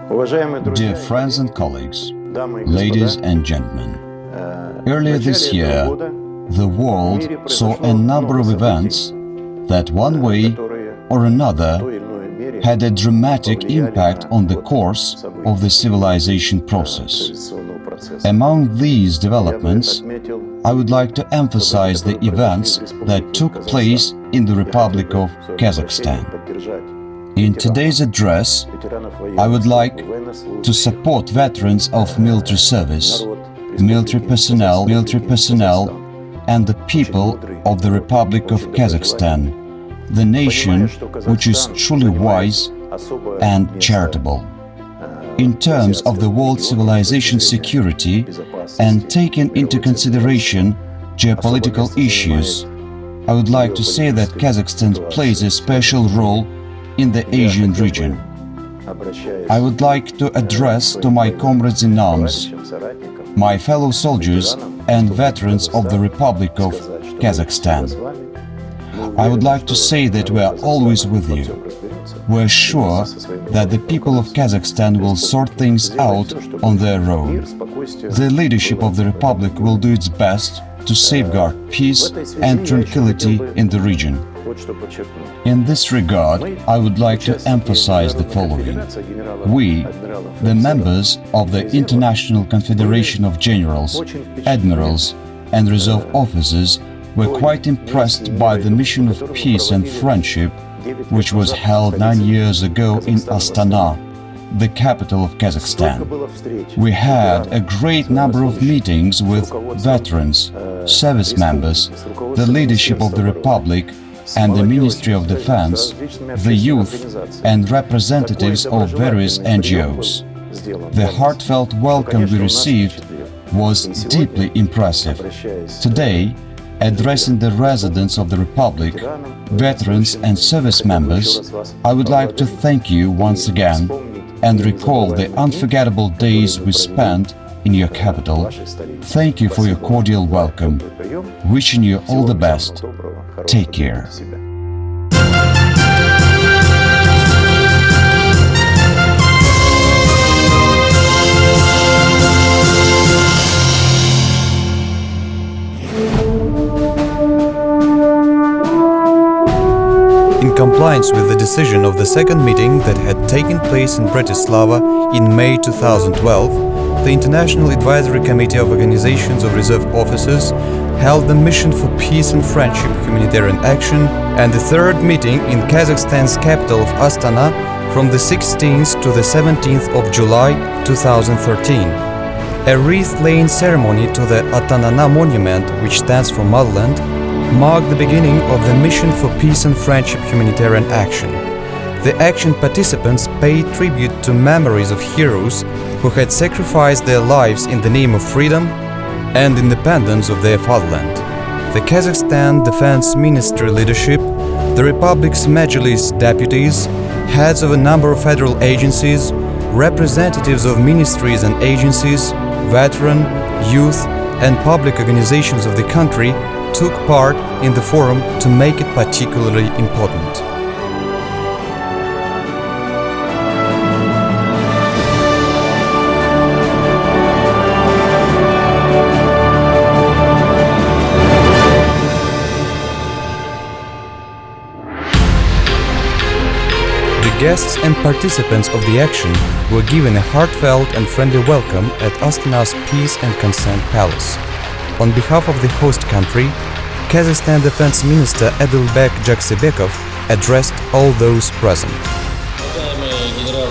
Dear friends and colleagues, ladies and gentlemen, earlier this year, the world saw a number of events that one way or another had a dramatic impact on the course of the civilization process. Among these developments, I would like to emphasize the events that took place in the Republic of Kazakhstan. In today's address, I would like to support veterans of military service, military personnel, and the people of the Republic of Kazakhstan, the nation which is truly wise and charitable. In terms of the world civilization security and taking into consideration geopolitical issues, I would like to say that Kazakhstan plays a special role in the Asian region. I would like to address to my comrades in arms, my fellow soldiers and veterans of the Republic of Kazakhstan. I would like to say that we are always with you. We are sure that the people of Kazakhstan will sort things out on their own. The leadership of the Republic will do its best to safeguard peace and tranquility in the region. In this regard, I would like to emphasize the following. We, the members of the International Confederation of Generals, Admirals and Reserve Officers, were quite impressed by the mission of peace and friendship which was held 9 years ago in Astana, the capital of Kazakhstan. We had a great number of meetings with veterans, service members, the leadership of the Republic and the Ministry of Defense, the youth and representatives of various NGOs. The heartfelt welcome we received was deeply impressive. Today, addressing the residents of the Republic, veterans and service members, I would like to thank you once again and recall the unforgettable days we spent in your capital. Thank you for your cordial welcome. Wishing you all the best. Take care. In compliance with the decision of the second meeting that had taken place in Bratislava in May 2012, the International Advisory Committee of Organizations of Reserve Officers held the Mission for Peace and Friendship Humanitarian Action and the third meeting in Kazakhstan's capital of Astana from the 16th to the 17th of July 2013. A wreath-laying ceremony to the Atanana monument, which stands for Motherland, marked the beginning of the Mission for Peace and Friendship Humanitarian Action. The action participants paid tribute to memories of heroes who had sacrificed their lives in the name of freedom and independence of their fatherland. The Kazakhstan Defense Ministry leadership, the Republic's Majlis deputies, heads of a number of federal agencies, representatives of ministries and agencies, veteran, youth and public organizations of the country took part in the forum to make it particularly important. The guests and participants of the action were given a heartfelt and friendly welcome at Astana's Peace and Consent Palace. On behalf of the host country, Kazakhstan Defense Minister Adilbek Jaksebekov addressed all those present.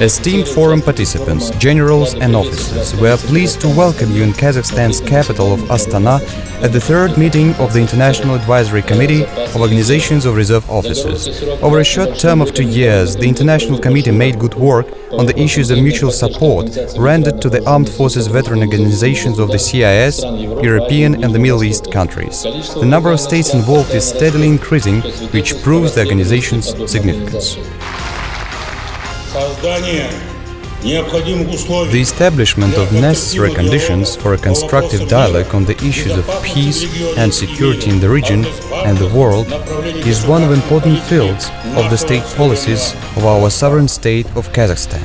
Esteemed forum participants, generals and officers, we are pleased to welcome you in Kazakhstan's capital of Astana at the third meeting of the International Advisory Committee of Organizations of Reserve Officers. Over a short term of 2 years, the International Committee made good work on the issues of mutual support rendered to the armed forces veteran organizations of the CIS, European and the Middle East countries. The number of states involved is steadily increasing, which proves the organization's significance. Создание The establishment of necessary conditions for a constructive dialogue on the issues of peace and security in the region and the world is one of the important fields of the state policies of our sovereign state of Kazakhstan.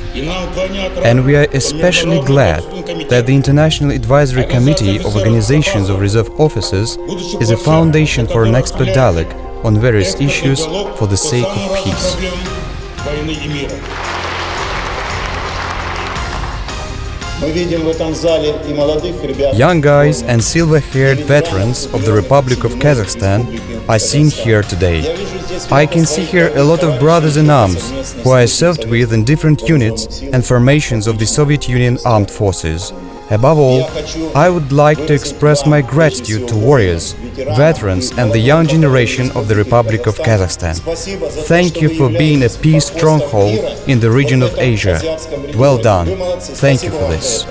And we are especially glad that the International Advisory Committee of Organizations of Reserve Officers is a foundation for an expert dialogue on various issues for the sake of peace. Young guys and silver-haired veterans of the Republic of Kazakhstan are seen here today. I can see here a lot of brothers in arms who I served with in different units and formations of the Soviet Union armed forces. Above all, I would like to express my gratitude to warriors, veterans and the young generation of the Republic of Kazakhstan. Thank you for being a peace stronghold in the region of Asia. Well done. Thank you for this.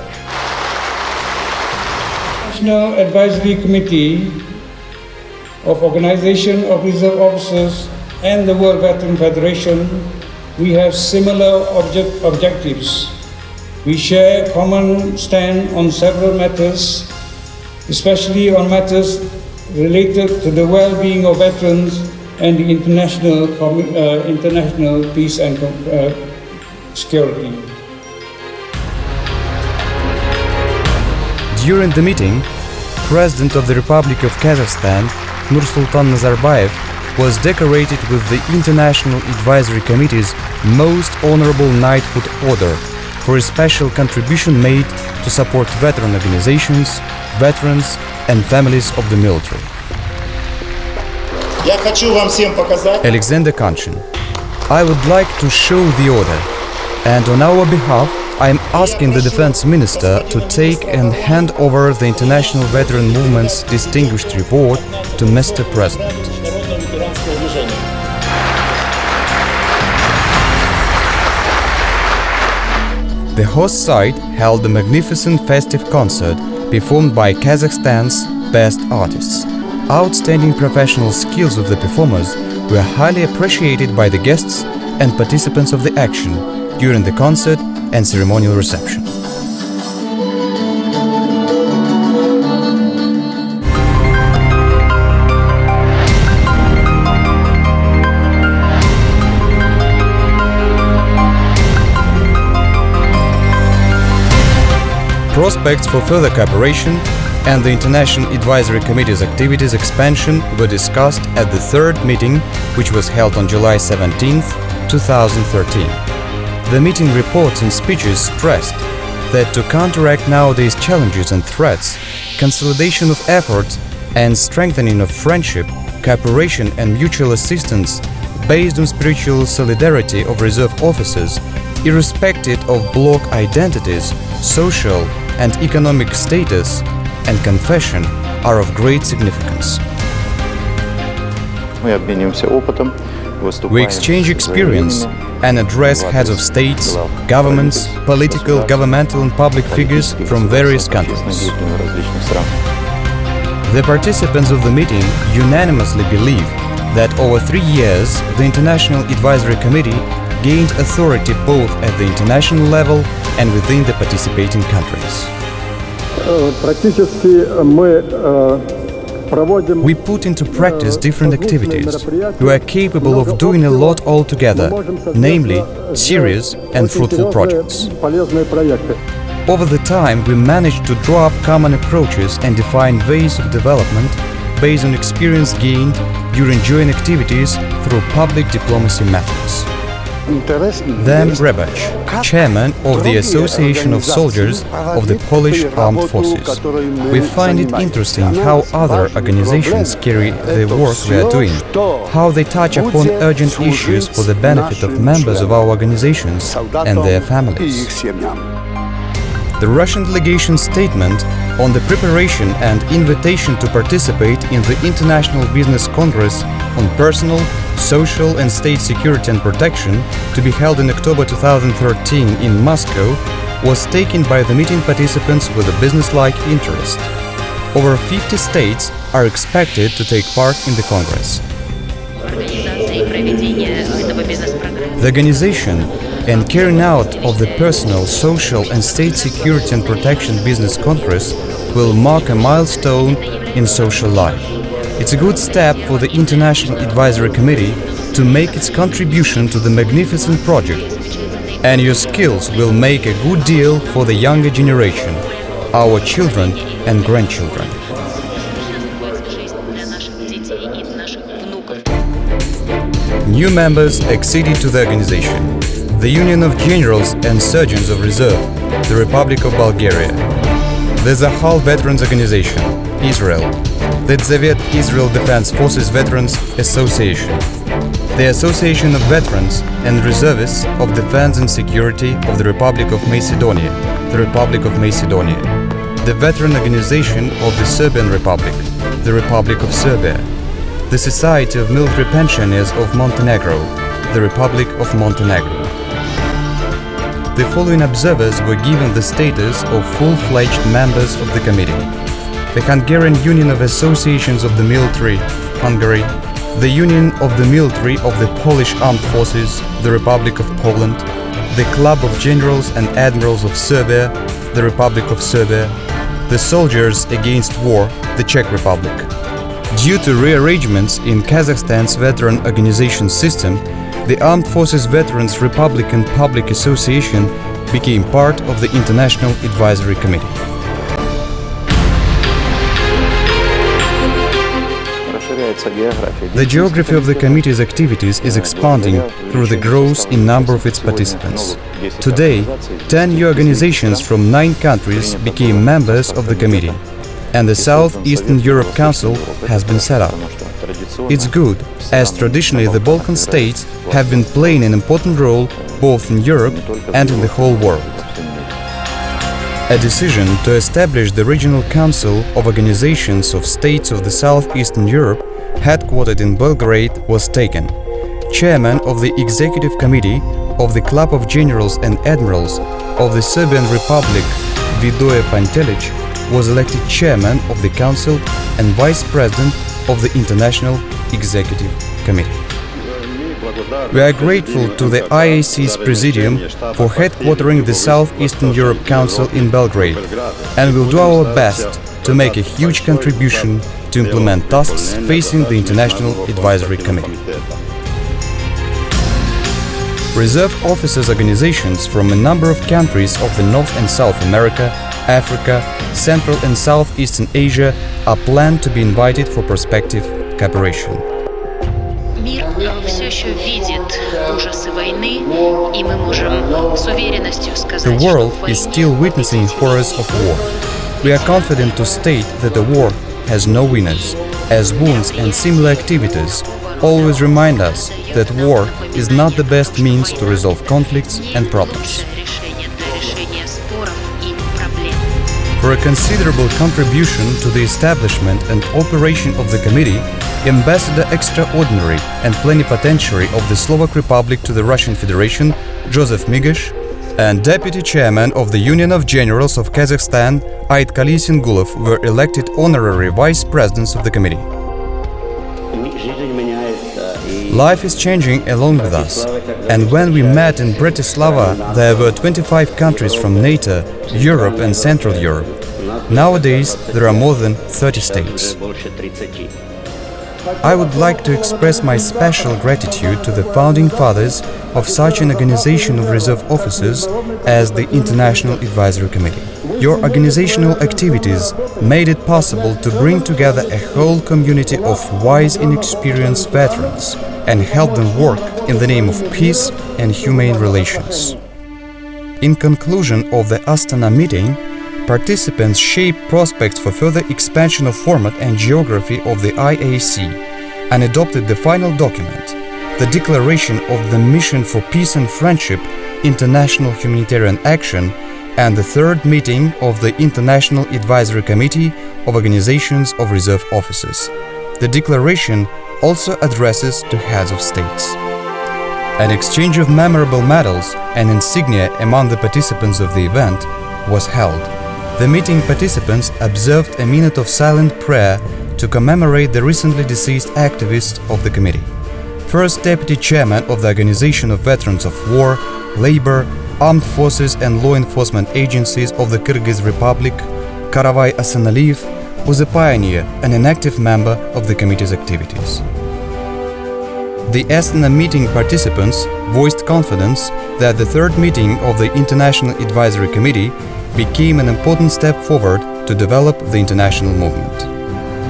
National Advisory Committee of Organization of Reserve Officers and the World Veteran Federation, we have similar objectives. We share a common stand on several matters, especially on matters related to the well-being of veterans and the international peace and security. During the meeting, President of the Republic of Kazakhstan, Nursultan Nazarbayev, was decorated with the International Advisory Committee's Most Honorable Knighthood Order for a special contribution made to support veteran organizations, veterans and families of the military. Alexander Kanchin, I would like to show the order, and on our behalf I am asking the Defense Minister to take and hand over the International Veteran Movement's Distinguished Reward to Mr. President. The host site held a magnificent festive concert performed by Kazakhstan's best artists. Outstanding professional skills of the performers were highly appreciated by the guests and participants of the action during the concert and ceremonial reception. Prospects for further cooperation and the International Advisory Committee's activities expansion were discussed at the third meeting, which was held on July 17, 2013. The meeting reports and speeches stressed that to counteract nowadays challenges and threats, consolidation of efforts and strengthening of friendship, cooperation and mutual assistance based on spiritual solidarity of reserve officers, irrespective of bloc identities, social and economic status and confession are of great significance. We exchange experience and address heads of states, governments, political, governmental and public figures from various countries. The participants of the meeting unanimously believe that over 3 years the International Advisory Committee gained authority both at the international level and within the participating countries. We put into practice different activities. We are capable of doing a lot all together, namely serious and fruitful projects. Over the time, we managed to draw up common approaches and define ways of development based on experience gained during joint activities through public diplomacy methods. Dan Rebach, chairman of the Association of Soldiers of the Polish Armed Forces. We find it interesting how other organizations carry the work we are doing, how they touch upon urgent issues for the benefit of members of our organizations and their families. The Russian delegation's statement on the preparation and invitation to participate in the International Business Congress on Personal, Social and State Security and Protection to be held in October 2013 in Moscow was taken by the meeting participants with a business-like interest. Over 50 states are expected to take part in the Congress. The organization and carrying out of the Personal, Social and State Security and Protection Business Congress will mark a milestone in social life. It's a good step for the International Advisory Committee to make its contribution to the magnificent project, and your skills will make a good deal for the younger generation, our children and grandchildren. New members acceded to the organization: the Union of Generals and Surgeons of Reserve, the Republic of Bulgaria; the Zahal Veterans Organization, Israel; the Tzavet Israel Defense Forces Veterans Association; the Association of Veterans and Reservists of Defense and Security of the Republic of Macedonia, the Republic of Macedonia; the Veteran Organization of the Serbian Republic, the Republic of Serbia; the Society of Military Pensioners of Montenegro, the Republic of Montenegro. The following observers were given the status of full-fledged members of the committee: the Hungarian Union of Associations of the Military, Hungary; the Union of the Military of the Polish Armed Forces, the Republic of Poland; the Club of Generals and Admirals of Serbia, the Republic of Serbia; the Soldiers Against War, the Czech Republic. Due to rearrangements in Kazakhstan's veteran organization system, the Armed Forces Veterans Republican Public Association became part of the International Advisory Committee. The geography of the committee's activities is expanding through the growth in number of its participants. Today, 10 new organizations from 9 countries became members of the committee, and the Southeastern Europe Council has been set up. It's good, as traditionally the Balkan states have been playing an important role both in Europe and in the whole world. A decision to establish the Regional Council of Organizations of States of the Southeastern Europe, headquartered in Belgrade, was taken. Chairman of the Executive Committee of the Club of Generals and Admirals of the Serbian Republic, Vidoje Pantelic, was elected chairman of the Council and vice president of the International Executive Committee. We are grateful to the IAC's Presidium for headquartering the Southeastern Europe Council in Belgrade, and will do our best to make a huge contribution to implement tasks facing the International Advisory Committee. Reserve officers' organizations from a number of countries of the North and South America, Africa, Central and Southeastern Asia are planned to be invited for prospective cooperation. Мир все еще видит ужасы войны, и мы можем с уверенностью сказать, The world is still witnessing horrors of war. We are confident to state that the war has no winners, as wounds and similar activities always remind us that war is not the best means to resolve conflicts and problems. For a considerable contribution to the establishment and operation of the committee, Ambassador Extraordinary and Plenipotentiary of the Slovak Republic to the Russian Federation, Joseph Migash, and Deputy Chairman of the Union of Generals of Kazakhstan, Aitkali Singulov, were elected honorary vice presidents of the committee. Life is changing along with us, and when we met in Bratislava, there were 25 countries from NATO, Europe and Central Europe. Nowadays, there are more than 30 states. I would like to express my special gratitude to the founding fathers of such an organization of reserve officers as the International Advisory Committee. Your organizational activities made it possible to bring together a whole community of wise and experienced veterans and help them work in the name of peace and humane relations. In conclusion of the Astana meeting, participants shaped prospects for further expansion of format and geography of the IAC and adopted the final document, the Declaration of the Mission for Peace and Friendship, International Humanitarian Action, and the third meeting of the International Advisory Committee of Organizations of Reserve Officers. The declaration also addresses to heads of states. An exchange of memorable medals and insignia among the participants of the event was held. The meeting participants observed a minute of silent prayer to commemorate the recently deceased activists of the committee. first deputy chairman of the Organization of Veterans of War, Labor, Armed Forces and Law Enforcement Agencies of the Kyrgyz Republic, Karavay Asanaliyev, was a pioneer and an active member of the committee's activities. The Astana meeting participants voiced confidence that the third meeting of the International Advisory Committee became an important step forward to develop the international movement.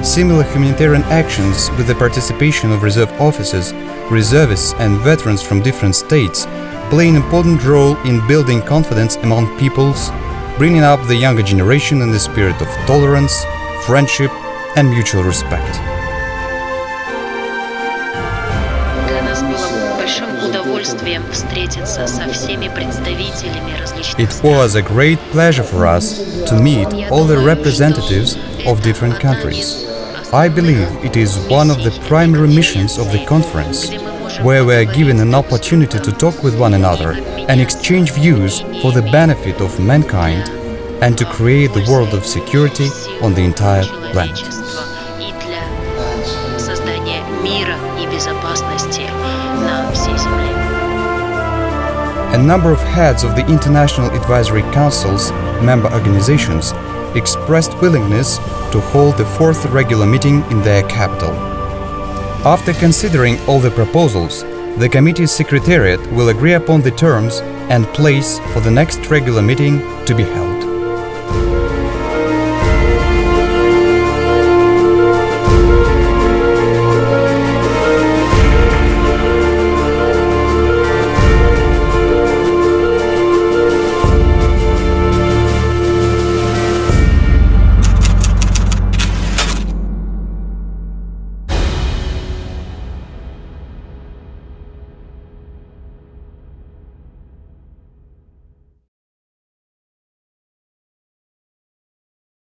Similar humanitarian actions with the participation of reserve officers, reservists and veterans from different states play an important role in building confidence among peoples, bringing up the younger generation in the spirit of tolerance, friendship and mutual respect. It was a great pleasure for us to meet all the representatives of different countries. I believe it is one of the primary missions of the conference, where we are given an opportunity to talk with one another and exchange views for the benefit of mankind and to create the world of security on the entire planet. A number of heads of the International Advisory Council's member organizations expressed willingness to hold the fourth regular meeting in their capital. After considering all the proposals, the committee's secretariat will agree upon the terms and place for the next regular meeting to be held.